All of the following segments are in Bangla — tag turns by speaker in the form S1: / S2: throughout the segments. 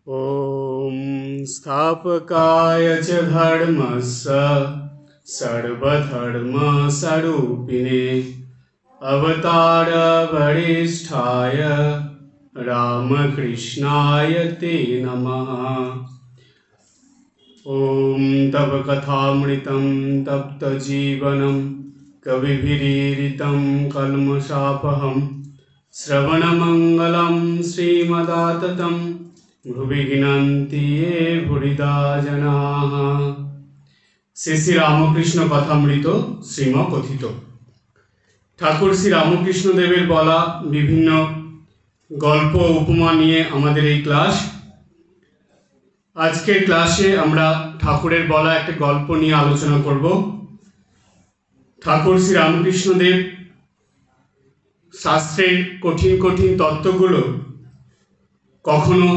S1: ॐ स्थापकाय च धर्मस्य सर्वधर्मस्वरूपिणे अवतारवरिष्ठाय रामकृष्णाय ते नमः। ॐ तव कथामृतं तप्तजीवनं कविभिरीडितं कल्मषापहं श्रवणमङ्गलं श्रीमदाततं भुवि गीनन्ति ये भूरिदा जनाः। শ্রী শ্রী রামকৃষ্ণ কথামৃত শ্রীমকথিত। ঠাকুর শ্রী রামকৃষ্ণ দেবের বলা বিভিন্ন গল্প উপমা নিয়ে আমাদের এই ক্লাস। আজকের ক্লাসে আমরা ঠাকুরের বলা একটা গল্প নিয়ে আলোচনা করব। ঠাকুর শ্রী রামকৃষ্ণ দেব শাস্ত্রের কঠিন কঠিন তত্ত্বগুলো কখনো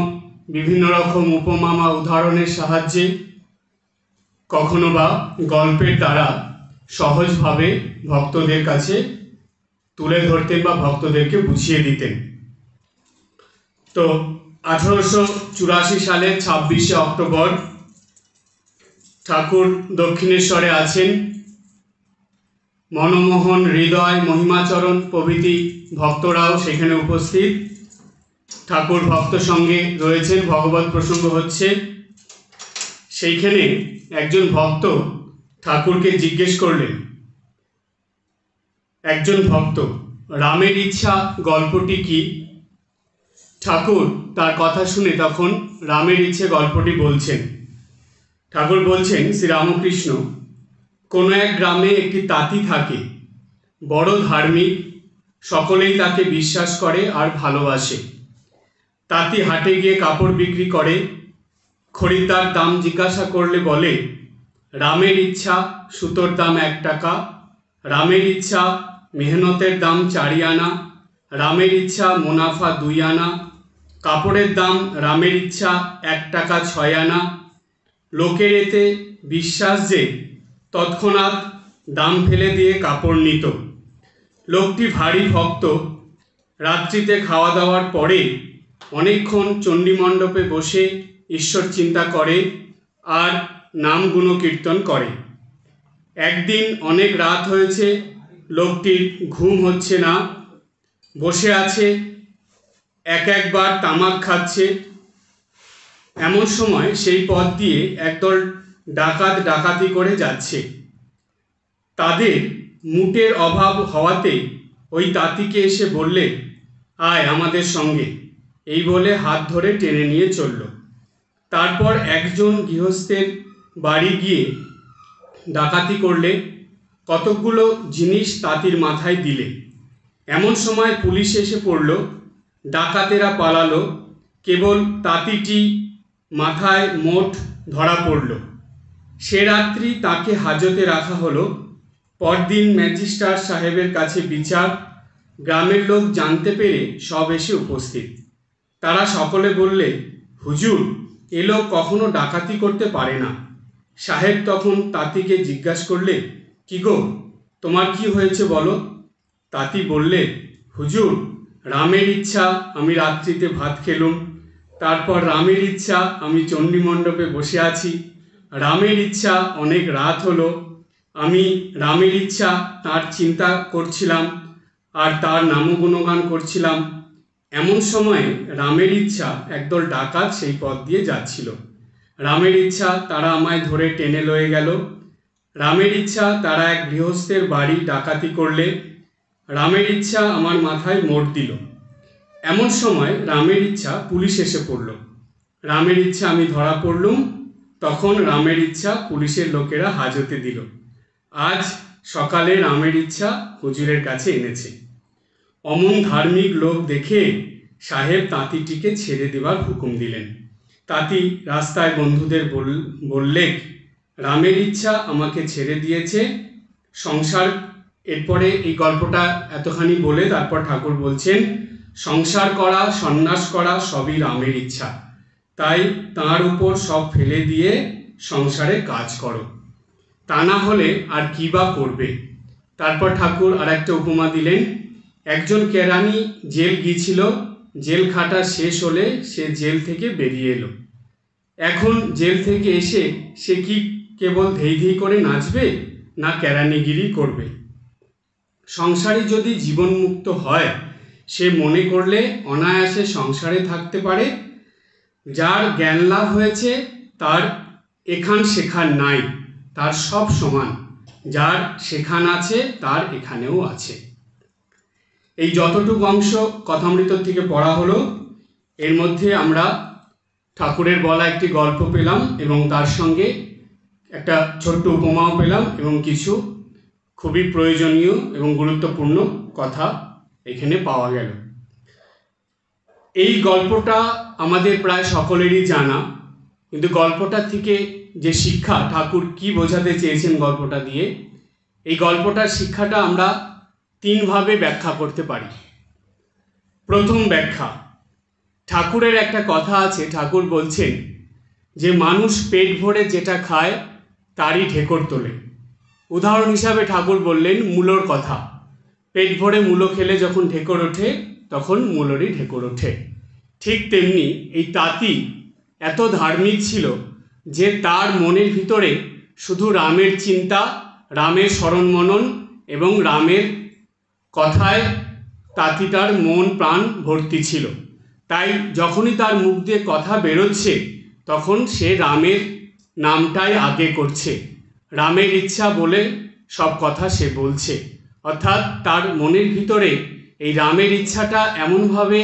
S1: বিভিন্ন রকম উপমা বা উদাহরণের সাহায্যে, কখনো বা গল্পের দ্বারা সহজভাবে ভক্তদের কাছে তুলে ধরতেন বা ভক্তদেরকে বুঝিয়ে দিতেন। তো 1884 সালের 26শে অক্টোবর ঠাকুর দক্ষিণেশ্বরে আছেন। মনমোহন, হৃদয়, মহিমাচরণ প্রভৃতি ভক্তরাও সেখানে উপস্থিত। ঠাকুর ভক্ত সঙ্গে রয়েছেন, ভগবত প্রসঙ্গ হচ্ছে। সেইখানে একজন ভক্ত ঠাকুরকে জিজ্ঞেস করলেন, একজন ভক্ত, রামের ইচ্ছা গল্পটি কি? ঠাকুর তার কথা শুনে তখন রামের ইচ্ছে গল্পটি বলছেন। ঠাকুর বলছেন, শ্রীরামকৃষ্ণ, কোনো এক গ্রামে একটি তাঁতি থাকে, বড় ধার্মিক, সকলেই তাকে বিশ্বাস করে আর ভালোবাসে। তাঁতি হাটে গিয়ে কাপড় বিক্রি করে। খরিদ্দার দাম জিজ্ঞাসা করলে বলে, রামের ইচ্ছা সুতোর দাম 1 টাকা, রামের ইচ্ছা মেহনতের দাম 4 আনা, রামের ইচ্ছা মুনাফা 2 আনা, কাপড়ের দাম রামের ইচ্ছা 1 টাকা 6 আনা। লোকের এতে বিশ্বাস যে তৎক্ষণাৎ দাম ফেলে দিয়ে কাপড় নিত। লোকটি ভারী ভক্ত। রাত্রিতে খাওয়া দাওয়ার পরে অনেকক্ষণ চণ্ডীমণ্ডপে বসে ঈশ্বর চিন্তা করে আর নাম গুণকীর্তন করে। একদিন অনেক রাত হয়েছে, লোকটির ঘুম হচ্ছে না, বসে আছে, একবার তামাক খাচ্ছে। এমন সময় সেই পথ দিয়ে একদল ডাকাত ডাকাতি করে যাচ্ছে। তাদের মুটের অভাব হওয়াতে ওই তাঁতিকে এসে বললে, আয় আমাদের সঙ্গে, এই বলে হাত ধরে টেনে নিয়ে চলল। তারপর একজন গৃহস্থের বাড়ি গিয়ে ডাকাতি করলে, কতকগুলো জিনিস তাঁতির মাথায় দিলে। এমন সময় পুলিশ এসে পড়ল। ডাকাতেরা পালালো, কেবল তাঁতিটি মাথায় মোট ধরা পড়ল। সে রাত্রি তাকে হাজতে রাখা হলো। পরদিন ম্যাজিস্ট্রেট সাহেবের কাছে বিচার। গ্রামের লোক জানতে পেরে সব এসে উপস্থিত। তারা সকলে বললে, হুজুর, এ লোক কখনো ডাকাতি করতে পারে না। সাহেব তখন তাঁতিকে জিজ্ঞাসা করলে, কি গো, তোমার কি হয়েছে বলো? তাঁতি বললে, হুজুর, রামের ইচ্ছা আমি রাত্রিতে ভাত খেলুম, তারপর রামের ইচ্ছা আমি চণ্ডীমণ্ডপে বসে আছি, রামের ইচ্ছা অনেক রাত হলো, আমি রামের ইচ্ছা তার চিন্তা করছিলাম আর তার নামগুণগান করছিলাম। এমন সময়ে রামের ইচ্ছা একদল ডাকাত সেই পথ দিয়ে যাচ্ছিল। রামের ইচ্ছা তারা আমায় ধরে টেনে লয়ে গেল। রামের ইচ্ছা তারা এক গৃহস্থের বাড়ি ডাকাতি করলে। রামের ইচ্ছা আমার মাথায় মোট দিল। এমন সময় রামের ইচ্ছা পুলিশ এসে পড়ল। রামের ইচ্ছা আমি ধরা পড়লুম। তখন রামের ইচ্ছা পুলিশের লোকেরা হাজতে দিল। আজ সকালে রামের ইচ্ছা হুজুরের কাছে এনেছে। অমন ধার্মিক লোক দেখে সাহেব তাঁতিটিকে ছেড়ে দেবার হুকুম দিলেন। তাঁতি রাস্তায় বন্ধুদের বললে, রামের ইচ্ছা আমাকে ছেড়ে দিয়েছে, সংসার। এরপরে এই গল্পটা এতখানি বলে তারপর ঠাকুর বলছেন, সংসার করা, সন্ন্যাস করা সবই রামের ইচ্ছা, তাই তাঁর উপর সব ফেলে দিয়ে সংসারে কাজ করো, তা না হলে আর কি বা করবে। তারপর ঠাকুর আর একটা উপমা দিলেন। একজন কেরানি জেল গিয়েছিল, জেল খাটা শেষ হলে সে জেল থেকে বেরিয়ে এলো। এখন জেল থেকে এসে সে কি কেবল ধেই ধেই করে নাচবে, না কেরানিগিরি করবে? সংসারী যদি জীবনমুক্ত হয়, সে মনে করলে অনায়াসে সংসারে থাকতে পারে। যার জ্ঞান লাভ হয়েছে তার এখান সেখান নাই, তার সব সমান। যার সেখান আছে তার এখানেও আছে। এই যতটুকু অংশ কথামৃত থেকে পড়া হলো, এর মধ্যে আমরা ঠাকুরের বলা একটি গল্প পেলাম এবং তার সঙ্গে একটা ছোট্ট উপমাও পেলাম এবং কিছু খুবই প্রয়োজনীয় এবং গুরুত্বপূর্ণ কথা এখানে পাওয়া গেল। এই গল্পটা আমাদের প্রায় সকলেরই জানা, কিন্তু গল্পটা থেকে যে শিক্ষা ঠাকুর কি বোঝাতে চেয়েছেন গল্পটা দিয়ে, এই গল্পটার শিক্ষাটা আমরা তিনভাবে ব্যাখ্যা করতে পারি। প্রথম ব্যাখ্যা, ঠাকুরের একটা কথা আছে, ঠাকুর বলছেন যে মানুষ পেট ভরে যেটা খায় তারই ঢেকর তোলে। উদাহরণ হিসাবে ঠাকুর বললেন মূলোর কথা। পেট ভরে মূলো খেলে যখন ঢেকর ওঠে তখন মূলোরই ঢেকর ওঠে। ঠিক তেমনি এই তাঁতি এত ধার্মিক ছিল যে তার মনের ভিতরে শুধু রামের চিন্তা, রামের স্মরণ মনন এবং রামের কথায় তাঁতিটার মন প্রাণ ভর্তি ছিল। তাই যখনই তার মুখ দিয়ে কথা বেরোচ্ছে তখন সে রামের নামটাই আগে করছে, রামের ইচ্ছা বলে সব কথা সে বলছে। অর্থাৎ তার মনের ভিতরে এই রামের ইচ্ছাটা এমনভাবে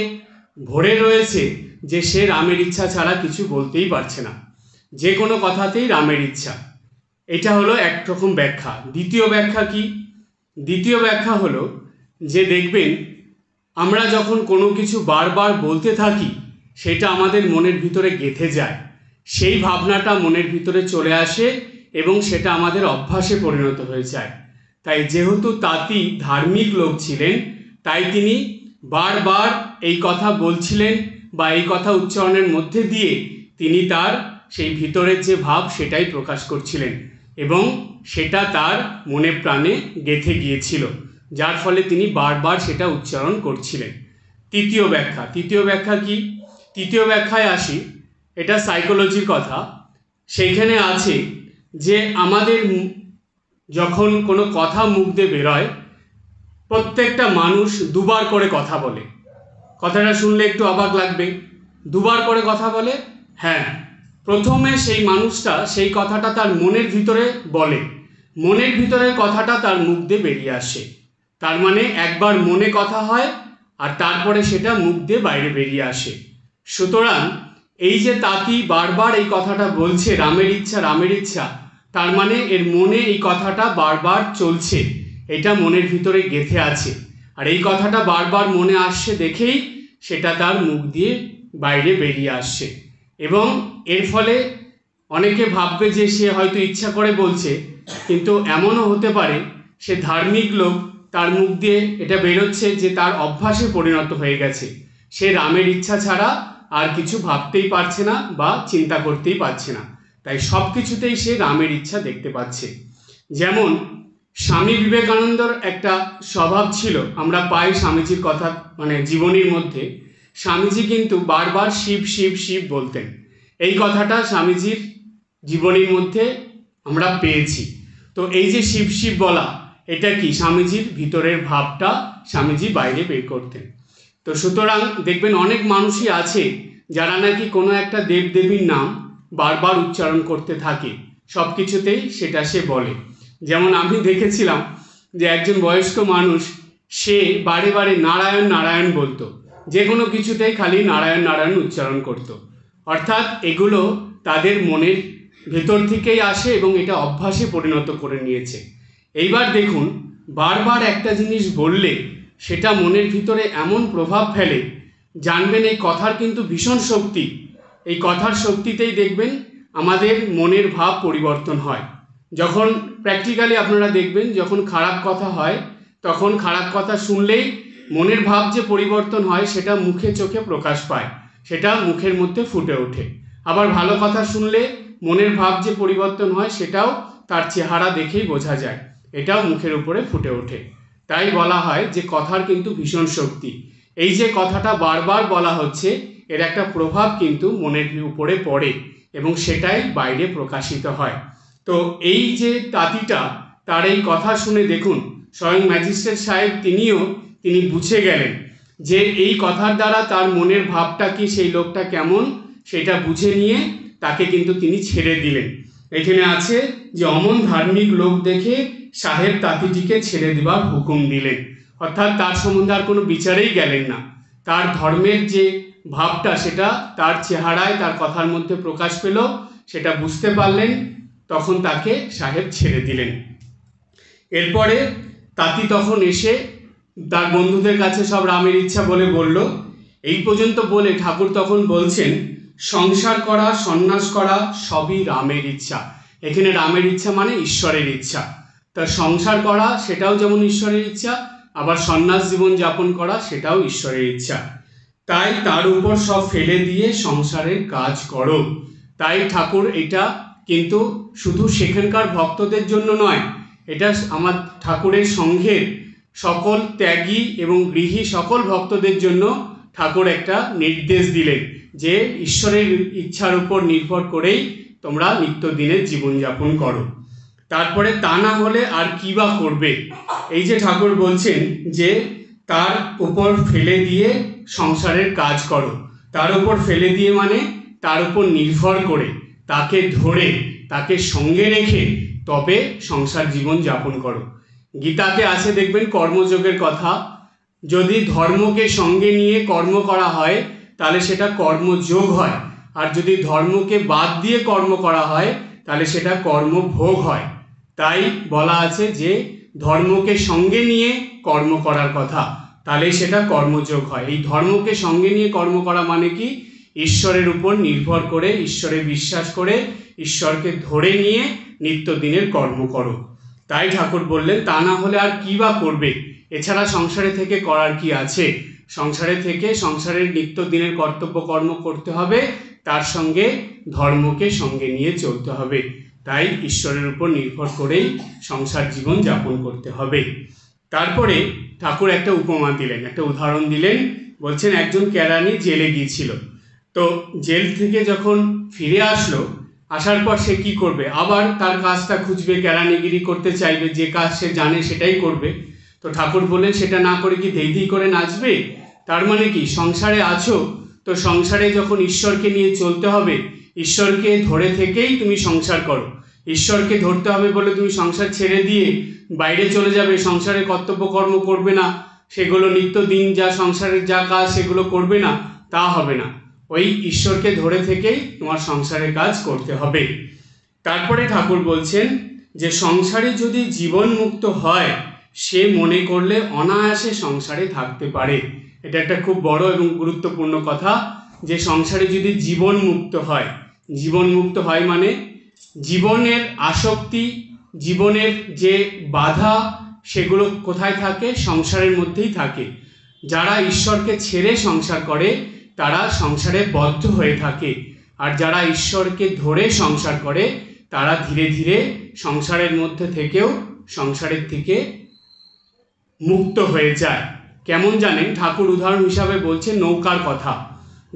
S1: ভরে রয়েছে যে সে রামের ইচ্ছা ছাড়া কিছু বলতেই পারছে না, যে কোনো কথাতেই রামের ইচ্ছা। এটা হলো একরকম ব্যাখ্যা। দ্বিতীয় ব্যাখ্যা কি? দ্বিতীয় ব্যাখ্যা হলো যে দেখবেন আমরা যখন কোনো কিছু বারবার বলতে থাকি সেটা আমাদের মনের ভিতরে গেঁথে যায়, সেই ভাবনাটা মনের ভিতরে চলে আসে এবং সেটা আমাদের অভ্যাসে পরিণত হয়ে যায়। তাই যেহেতু তাঁতি ধার্মিক লোক ছিলেন, তাই তিনি বারবার এই কথা বলছিলেন বা এই কথা উচ্চারণের মধ্যে দিয়ে তিনি তার সেই ভিতরের যে ভাব সেটাই প্রকাশ করছিলেন এবং সেটা তার মনে প্রাণে গেঁথে গিয়েছিল, যার ফলে তিনি বারবার সেটা উচ্চারণ করছিলেন। তৃতীয় ব্যাখ্যা। তৃতীয় ব্যাখ্যা কি? তৃতীয় ব্যাখ্যায় আসি, এটা সাইকোলজির কথা। সেইখানে আছে যে আমাদের যখন কোনো কথা মুখ দিয়ে বেরোয়, প্রত্যেকটা মানুষ দুবার করে কথা বলে। কথাটা শুনলে একটু অবাক লাগবে, দুবার করে কথা বলে। হ্যাঁ, প্রথমে সেই মানুষটা সেই কথাটা তার মনের ভিতরে বলে, মনের ভিতরের কথাটা তার মুখ দিয়ে বেরিয়ে আসে। তার মানে একবার মনে কথা হয় আর তারপরে সেটা মুখ দিয়ে বাইরে বেরিয়ে আসে। সুতরাং এই যে তাঁতি বারবার এই কথাটা বলছে রামের ইচ্ছা রামের ইচ্ছা, তার মানে এর মনে এই কথাটা বারবার চলছে, এটা মনের ভিতরে গেঁথে আছে। আর এই কথাটা বারবার মনে আসছে দেখেই সেটা তার মুখ দিয়ে বাইরে বেরিয়ে আসছে। এবং এর ফলে অনেকে ভাববে যে সে হয়তো ইচ্ছা করে বলছে, কিন্তু এমনও হতে পারে সে ধার্মিক লোক, তার মুখ দিয়ে এটা বেরোচ্ছে যে তার অভ্যাসে পরিণত হয়ে গেছে, সে রামের ইচ্ছা ছাড়া আর কিছু ভাবতেই পারছে না বা চিন্তা করতেই পারছে না, তাই সব কিছুতেই সে রামের ইচ্ছা দেখতে পাচ্ছে। যেমন স্বামী বিবেকানন্দর একটা স্বভাব ছিল, আমরা পাই স্বামীজির কথা মানে জীবনীর মধ্যে, স্বামীজি কিন্তু বারবার শিব শিব শিব বলতেন। এই কথাটা স্বামীজির জীবনীর মধ্যে আমরা পেয়েছি। তো এই যে শিব শিব বলা, এটা কি স্বামীজির ভিতরের ভাবটা স্বামীজি বাইরে বের করতেন। তো সুতরাং দেখবেন অনেক মানুষই আছে যারা নাকি কোনো একটা দেবদেবীর নাম বারবার উচ্চারণ করতে থাকে, সব কিছুতেই সেটা সে বলে। যেমন আমি দেখেছিলাম যে একজন বয়স্ক মানুষ, সে বারে বারে নারায়ণ নারায়ণ বলতো, যে কোনো কিছুতেই খালি নারায়ণ নারায়ণ উচ্চারণ করত। অর্থাৎ এগুলো তাদের মনের ভেতর থেকেই আসে এবং এটা অভ্যাসে পরিণত করে নিয়েছে। এইবার দেখুন, বারবার একটা জিনিস বললে সেটা মনের ভিতরে এমন প্রভাব ফেলে, জানবেন এই কথার কিন্তু ভীষণ শক্তি। এই কথার শক্তিতেই দেখবেন আমাদের মনের ভাব পরিবর্তন হয়। যখন প্র্যাকটিক্যালি আপনারা দেখবেন যখন খারাপ কথা হয়, তখন খারাপ কথা শুনলেই মনের ভাব যে পরিবর্তন হয় সেটা মুখে চোখে প্রকাশ পায়, সেটা মুখের মধ্যে ফুটে ওঠে। আবার ভালো কথা শুনলে মনের ভাব যে পরিবর্তন হয় সেটাও তার চেহারা দেখেই বোঝা যায়, এটাও মুখের উপরে ফুটে ওঠে। তাই বলা হয় যে কথার কিন্তু ভীষণ শক্তি। এই যে কথাটা বারবার বলা হচ্ছে, এর একটা প্রভাব কিন্তু মনের উপরে পড়ে এবং সেটাই বাইরে প্রকাশিত হয়। তো এই যে তাঁতিটা, তার এই কথা শুনে দেখুন স্বয়ং ম্যাজিস্ট্রেট সাহেব তিনি বুঝে গেলেন যে এই কথার দ্বারা তার মনের ভাবটা কি, সেই লোকটা কেমন, সেটা বুঝে নিয়ে তাকে কিন্তু তিনি ছেড়ে দিলেন। এখানে আছে যে অমন ধার্মিক লোক দেখে সাহেব তাঁতিটিকে ছেড়ে দেবার হুকুম দিলেন। অর্থাৎ তার সম্বন্ধে আর কোনো বিচারেই গেলেন না। তার ধর্মের যে ভাবটা সেটা তার চেহারায়, তার কথার মধ্যে প্রকাশ পেল, সেটা বুঝতে পারলেন, তখন তাকে সাহেব ছেড়ে দিলেন। এরপরে তাঁতি তখন এসে তার বন্ধুদের কাছে সব রামের ইচ্ছা বলে বলল। এই পর্যন্ত বলে ঠাকুর তখন বলছেন, সংসার করা, সন্ন্যাস করা সবই রামের ইচ্ছা। এখানে রামের ইচ্ছা মানে ঈশ্বরের ইচ্ছা। তা সংসার করা সেটাও যেমন ঈশ্বরের ইচ্ছা, আবার সন্ন্যাস জীবন যাপন করা সেটাও ঈশ্বরের ইচ্ছা। তাই তার উপর সব ফেলে দিয়ে সংসারের কাজ করো। তাই ঠাকুর এটা কিন্তু শুধু সেখানকার ভক্তদের জন্য নয়, এটা আমার ঠাকুরের সংঘের সকল ত্যাগী এবং গৃহী সকল ভক্তদের জন্য ঠাকুর একটা নির্দেশ দিলেন যে ঈশ্বরের ইচ্ছার উপর নির্ভর করেই তোমরা নিত্যদিনের জীবনযাপন করো। তারপরে তা না হলে আর কী বা করবে। এই যে ঠাকুর বলছেন যে তার উপর ফেলে দিয়ে সংসারের কাজ করো, তার উপর ফেলে দিয়ে মানে তার উপর নির্ভর করে, তাকে ধরে, তাকে সঙ্গে রেখে তবে সংসার জীবন যাপন করো। গীতাতে আছে দেখবেন কর্মযোগের কথা। যদি ধর্মকে সঙ্গে নিয়ে কর্ম করা হয় তাহলে সেটা কর্মযোগ হয়, আর যদি ধর্মকে বাদ দিয়ে কর্ম করা হয় তাহলে সেটা কর্মভোগ হয়। তাই বলা আছে যে ধর্মকে সঙ্গে নিয়ে কর্ম করার কথা, তাহলে সেটা কর্মযোগ হয়। এই ধর্মকে সঙ্গে নিয়ে কর্ম করা মানে কি, ঈশ্বরের উপর নির্ভর করে, ঈশ্বরে বিশ্বাস করে, ঈশ্বরকে ধরে নিয়ে নিত্যদিনের কর্ম করো। তাই ঠাকুর বললেন তা না হলে আর কী বা করবে। এছাড়া সংসারে থেকে করার কি আছে। সংসারে থেকে সংসারের নিত্যদিনের কর্তব্য কর্ম করতে হবে, তার সঙ্গে ধর্মকে সঙ্গে নিয়ে চলতে হবে। তাই ঈশ্বরের উপর নির্ভর করেই সংসার জীবন যাপন করতে হবে। তারপরে ঠাকুর একটা উপমা দিলেন, একটা উদাহরণ দিলেন। বলছেন একজন কেরানি জেলে গিয়েছিল, তো জেল থেকে যখন ফিরে আসার পর সে কি করবে, আবার তার কাজটা খুঁজবে, কেরানিগিরি করতে চাইবে, যে কাজ সে জানে সেটাই করবে। তো ঠাকুর বললেন সেটা না করে কি ধেই ধেই করে নাচবে। তার মানে কি, সংসারে আছো তো সংসারে যখন ঈশ্বরকে নিয়ে চলতে হবে, ঈশ্বরকে ধরে থেকেই তুমি সংসার করো। ঈশ্বরকে ধরতে হবে বলে তুমি সংসার ছেড়ে দিয়ে বাইরে চলে যাবে, সংসারে কর্তব্য কর্ম করবে না, সেগুলো নিত্যদিন যা সংসারের যা কাজ সেগুলো করবে না, তা হবে না। ওই ঈশ্বরকে ধরে থেকেই তোমার সংসারের কাজ করতে হবে। তারপরে ঠাকুর বলছেন যে সংসারে যদি জীবন মুক্ত হয়, সে মনে করলে অনায়াসে সংসারে থাকতে পারে। এটা একটা খুব বড় এবং গুরুত্বপূর্ণ কথা, যে সংসারে যদি জীবন মুক্ত হয়, জীবন মুক্ত হয় মানে জীবনের আসক্তি, জীবনের যে বাধা, সেগুলো কোথায় থাকে, সংসারের মধ্যেই থাকে। যারা ঈশ্বরকে ছেড়ে সংসার করে তারা সংসারে বদ্ধ হয়ে থাকে, আর যারা ঈশ্বরকে ধরে সংসার করে তারা ধীরে ধীরে সংসারের মধ্যে থেকেও সংসারের থেকে মুক্ত হয়ে যায়। কেমন জানেন, ঠাকুর উদাহরণ হিসাবে বলছে নৌকার কথা।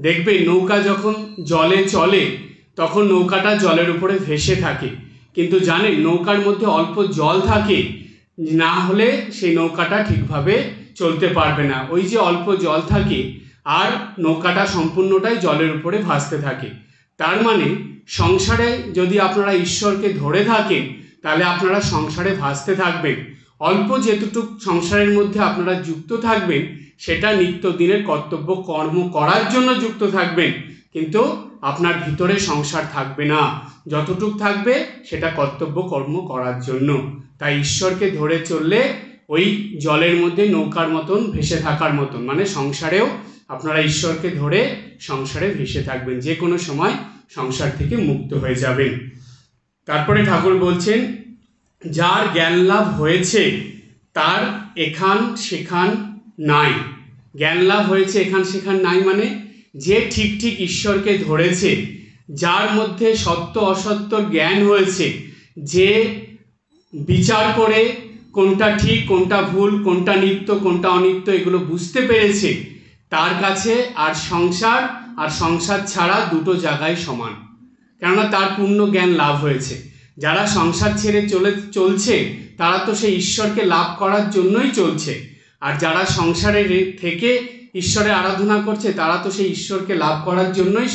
S1: দেখবে নৌকা যখন জলে চলে তখন নৌকাটা জলের উপরে ভেসে থাকে, কিন্তু জানেন নৌকার মধ্যে অল্প জল থাকে, না হলে সেই নৌকাটা ঠিকভাবে চলতে পারবে না। ওই যে অল্প জল থাকে আর নৌকাটা সম্পূর্ণটাই জলের উপরে ভাসতে থাকে। তার মানে সংসারে যদি আপনারা ঈশ্বরকে ধরে থাকেন তাহলে আপনারা সংসারে ভাসতে থাকবেন। অল্প যেটুক সংসারের মধ্যে আপনারা যুক্ত থাকবেন সেটা নিত্যদিনের কর্তব্য কর্ম করার জন্য যুক্ত থাকবেন, কিন্তু আপনার ভিতরে সংসার থাকবে না। যতটুক থাকবে সেটা কর্তব্য কর্ম করার জন্য। তাই ঈশ্বরকে ধরে চললে ওই জলের মধ্যে নৌকার মতন ভেসে থাকার মতন, মানে সংসারেও আপনারা ঈশ্বরকে ধরে সংসারে ভেসে থাকবেন, যে কোনো সময় সংসার থেকে মুক্ত হয়ে যাবেন। তারপরে ঠাকুর বলছেন যার জ্ঞান লাভ হয়েছে তার এখান সেখান নাই। জ্ঞান লাভ হয়েছে এখান সেখান নাই মানে যে ঠিক ঠিক ঈশ্বরকে ধরেছে, যার মধ্যে সত্য অসত্যর জ্ঞান হয়েছে, যে বিচার করে কোনটা ঠিক কোনটা ভুল, কোনটা নিত্য কোনটা অনিত্য এগুলো বুঝতে পেরেছে, তার কাছে আর সংসার ছাড়া দুটো জায়গায় সমান, কেননা তার পূর্ণ জ্ঞান লাভ হয়েছে। যারা সংসার ছেড়ে চলছে তারা তো সেই ঈশ্বরকে লাভ করার জন্যই চলছে, আর যারা সংসারে থেকে ঈশ্বরের আরাধনা করছে তারা তো সেই ঈশ্বরকে লাভ করার জন্যই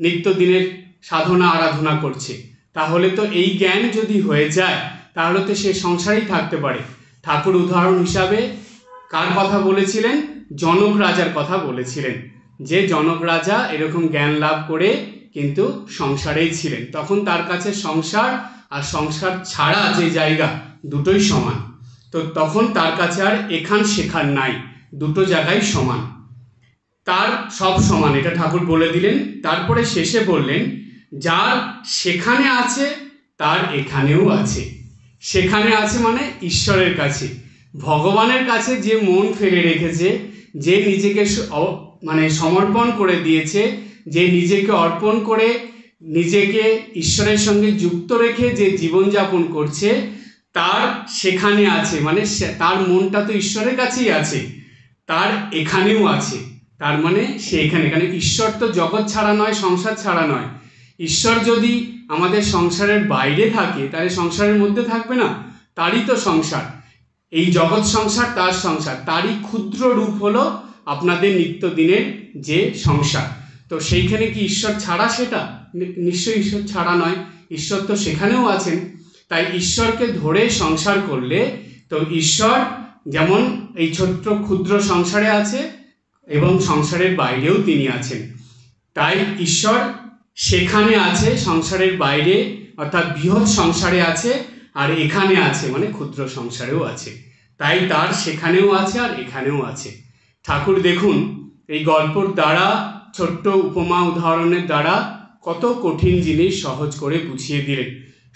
S1: নিত্যদিনের সাধনা আরাধনা করছে। তাহলে তো এই জ্ঞান যদি হয়ে যায় তাহলে তো সে সংসারেই থাকতে পারে। ঠাকুর উদাহরণ হিসাবে কার কথা বলেছিলেন? জনক রাজার কথা বলেছিলেন, যে জনক রাজা এরকম জ্ঞান লাভ করে কিন্তু সংসারেই ছিলেন, তখন তার কাছে সংসার আর সংসার ছাড়া যে জায়গা দুটোই সমান। তো তখন তার কাছে আর এখান সেখান নাই, দুটো জায়গায় সমান, তার সব সমান, এটা ঠাকুর বলে দিলেন। তারপরে শেষে বললেন, যার সেখানে আছে তার এখানেও আছে। সেখানে আছে মানে ঈশ্বরের কাছে, ভগবানের কাছে যে মন ফেলে রেখেছে, যে নিজেকে মানে সমর্পণ করে দিয়েছে, যে নিজেকে অর্পণ করে নিজেকে ঈশ্বরের সঙ্গে যুক্ত রেখে যে জীবনযাপন করছে, তার সেখানে আছে মানে তার মনটা তো ঈশ্বরের কাছেই আছে, তার এখানেও আছে। তার মানে সে এখানে ঈশ্বর তো জগৎ ছাড়া নয়, সংসার ছাড়া নয়। ঈশ্বর যদি আমাদের সংসারের বাইরে থাকে তাহলে সংসারের মধ্যে থাকবে না, তারই তো সংসার। এই জগৎ সংসার তার সংসার, তারই ক্ষুদ্র রূপ হলো আপনাদের নিত্যদিনের যে সংসার। তো সেইখানে কি ঈশ্বর ছাড়া? সেটা নিশ্চয়ই ঈশ্বর ছাড়া নয়, ঈশ্বর তো সেখানেও আছেন। তাই ঈশ্বরকে ধরে সংসার করলে তো ঈশ্বর যেমন এই ছোট্ট ক্ষুদ্র সংসারে আছে এবং সংসারের বাইরেও তিনি আছেন। তাই ঈশ্বর সেখানে আছে, সংসারের বাইরে অর্থাৎ বৃহৎ সংসারে আছে, আর এখানে আছে মানে ক্ষুদ্র সংসারেও আছে। তাই তার সেখানেও আছে আর এখানেও আছে। ঠাকুর দেখুন এই গল্পর দ্বারা, ছোট্ট উপমা উদাহরণের দ্বারা কত কঠিন জিনিস সহজ করে বুঝিয়ে দিলেন।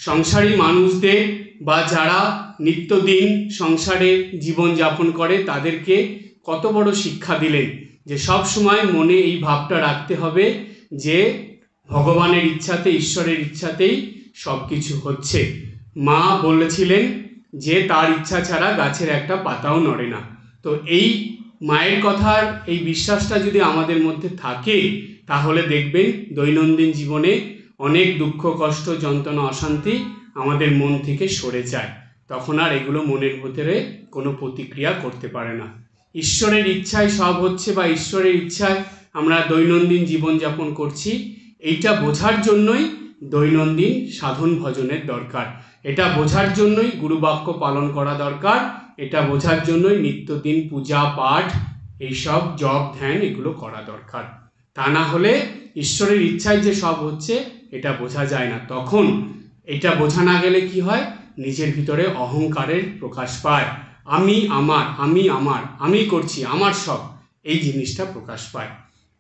S1: সংসারী মানুষদের বা যারা নিত্যদিন সংসারে জীবনযাপন করে তাদেরকে কত বড় শিক্ষা দিলেন, যে সব সময় মনে এই ভাবটা রাখতে হবে যে ভগবানের ইচ্ছাতে, ঈশ্বরের ইচ্ছাতেই সব কিছু হচ্ছে। মা বলেছিলেন যে তার ইচ্ছা ছাড়া গাছের একটা পাতাও নড়ে না। তো এই মায়ের কথার এই বিশ্বাসটা যদি আমাদের মধ্যে থাকে তাহলে দেখবেন দৈনন্দিন জীবনে অনেক দুঃখ, কষ্ট, যন্ত্রণা, অশান্তি আমাদের মন থেকে সরে যায়। তখন আর এগুলো মনের ভিতরে কোনো প্রতিক্রিয়া করতে পারে না। ঈশ্বরের ইচ্ছায় সব হচ্ছে বা ঈশ্বরের ইচ্ছায় আমরা দৈনন্দিন জীবনযাপন করছি, এইটা বোঝার জন্যই দৈনন্দিন সাধন ভজনের দরকার। এটা বোঝার জন্যই গুরুবাক্য পালন করা দরকার। এটা বোঝার জন্যই নিত্যদিন পূজা পাঠ, এইসব জপ ধ্যান এগুলো করা দরকার। তা না হলে ঈশ্বরের ইচ্ছায় যে সব হচ্ছে এটা বোঝা যায় না। তখন এটা বোঝা না গেলে কি হয়? নিজের ভিতরে অহংকারের প্রকাশ পায়। আমি আমার, আমি আমার, আমি করছি, আমার সব, এই জিনিসটা প্রকাশ পায়।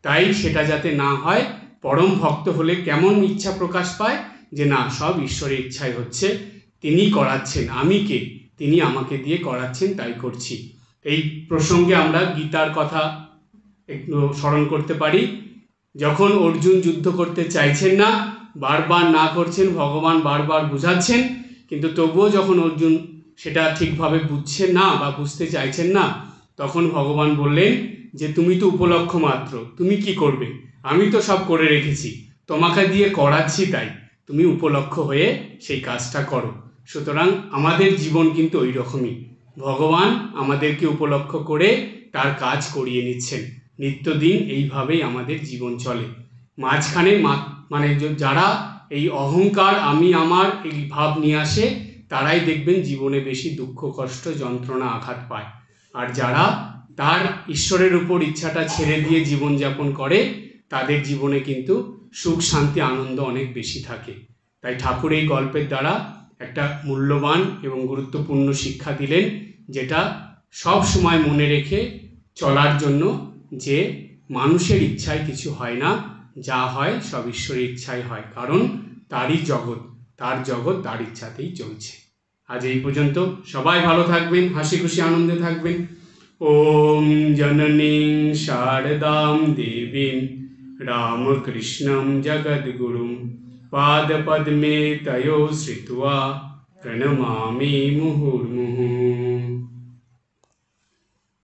S1: তাই সেটা যাতে না হয়, পরম ভক্ত হলে কেমন ইচ্ছা প্রকাশ পায়? যে না, সব ঈশ্বরের ইচ্ছাই হচ্ছে, তিনি করাচ্ছেন, আমি কে? তিনি আমাকে দিয়ে করাচ্ছেন, তাই করছি। এই প্রসঙ্গে আমরা গীতার কথা একটু স্মরণ করতে পারি। যখন অর্জুন যুদ্ধ করতে চাইছেন না, বারবার না করছেন, ভগবান বারবার বুঝাচ্ছেন, কিন্তু তবুও যখন অর্জুন সেটা ঠিকভাবে বুঝছেন না বা বুঝতে চাইছেন না, তখন ভগবান বললেন যে তুমি তো উপলক্ষ মাত্র, তুমি কি করবে? আমি তো সব করে রেখেছি, তোমাকে দিয়ে করাচ্ছি, তাই তুমি উপলক্ষ হয়ে সেই কাজটা করো। সুতরাং আমাদের জীবন কিন্তু ওই রকমই, ভগবান আমাদেরকে উপলক্ষ করে তার কাজ করিয়ে নিচ্ছেন। নিত্যদিন এইভাবেই আমাদের জীবন চলে। মাঝখানে মানে যারা এই অহংকার, আমি আমার এই ভাব নিয়ে আসে, তারাই দেখবেন জীবনে বেশি দুঃখ, কষ্ট, যন্ত্রণা, আঘাত পায়। আর যারা তার ঈশ্বরের উপর ইচ্ছাটা ছেড়ে দিয়ে জীবনযাপন করে তাদের জীবনে কিন্তু সুখ, শান্তি, আনন্দ অনেক বেশি থাকে। তাই ঠাকুর এই গল্পের দ্বারা একটা মূল্যবান এবং গুরুত্বপূর্ণ শিক্ষা দিলেন, যেটা সব সময় মনে রেখে চলার জন্য, যে মানুষের ইচ্ছায় কিছু হয় না, যা হয় সব ঈশ্বরের ইচ্ছাই হয়, কারণ তারই জগৎ, তার জগৎ তার ইচ্ছাতেই চলছে। আজ এই পর্যন্ত। সবাই ভালো থাকবেন, হাসি খুশি আনন্দে থাকবেন। ওম জননীং শারদাম দেবীম রামকৃষ্ণম জগদ্গুরুম পাদপদ্মে তয়ো শ্রিত্বা প্রণমামি মুহুর্মুহুঃ।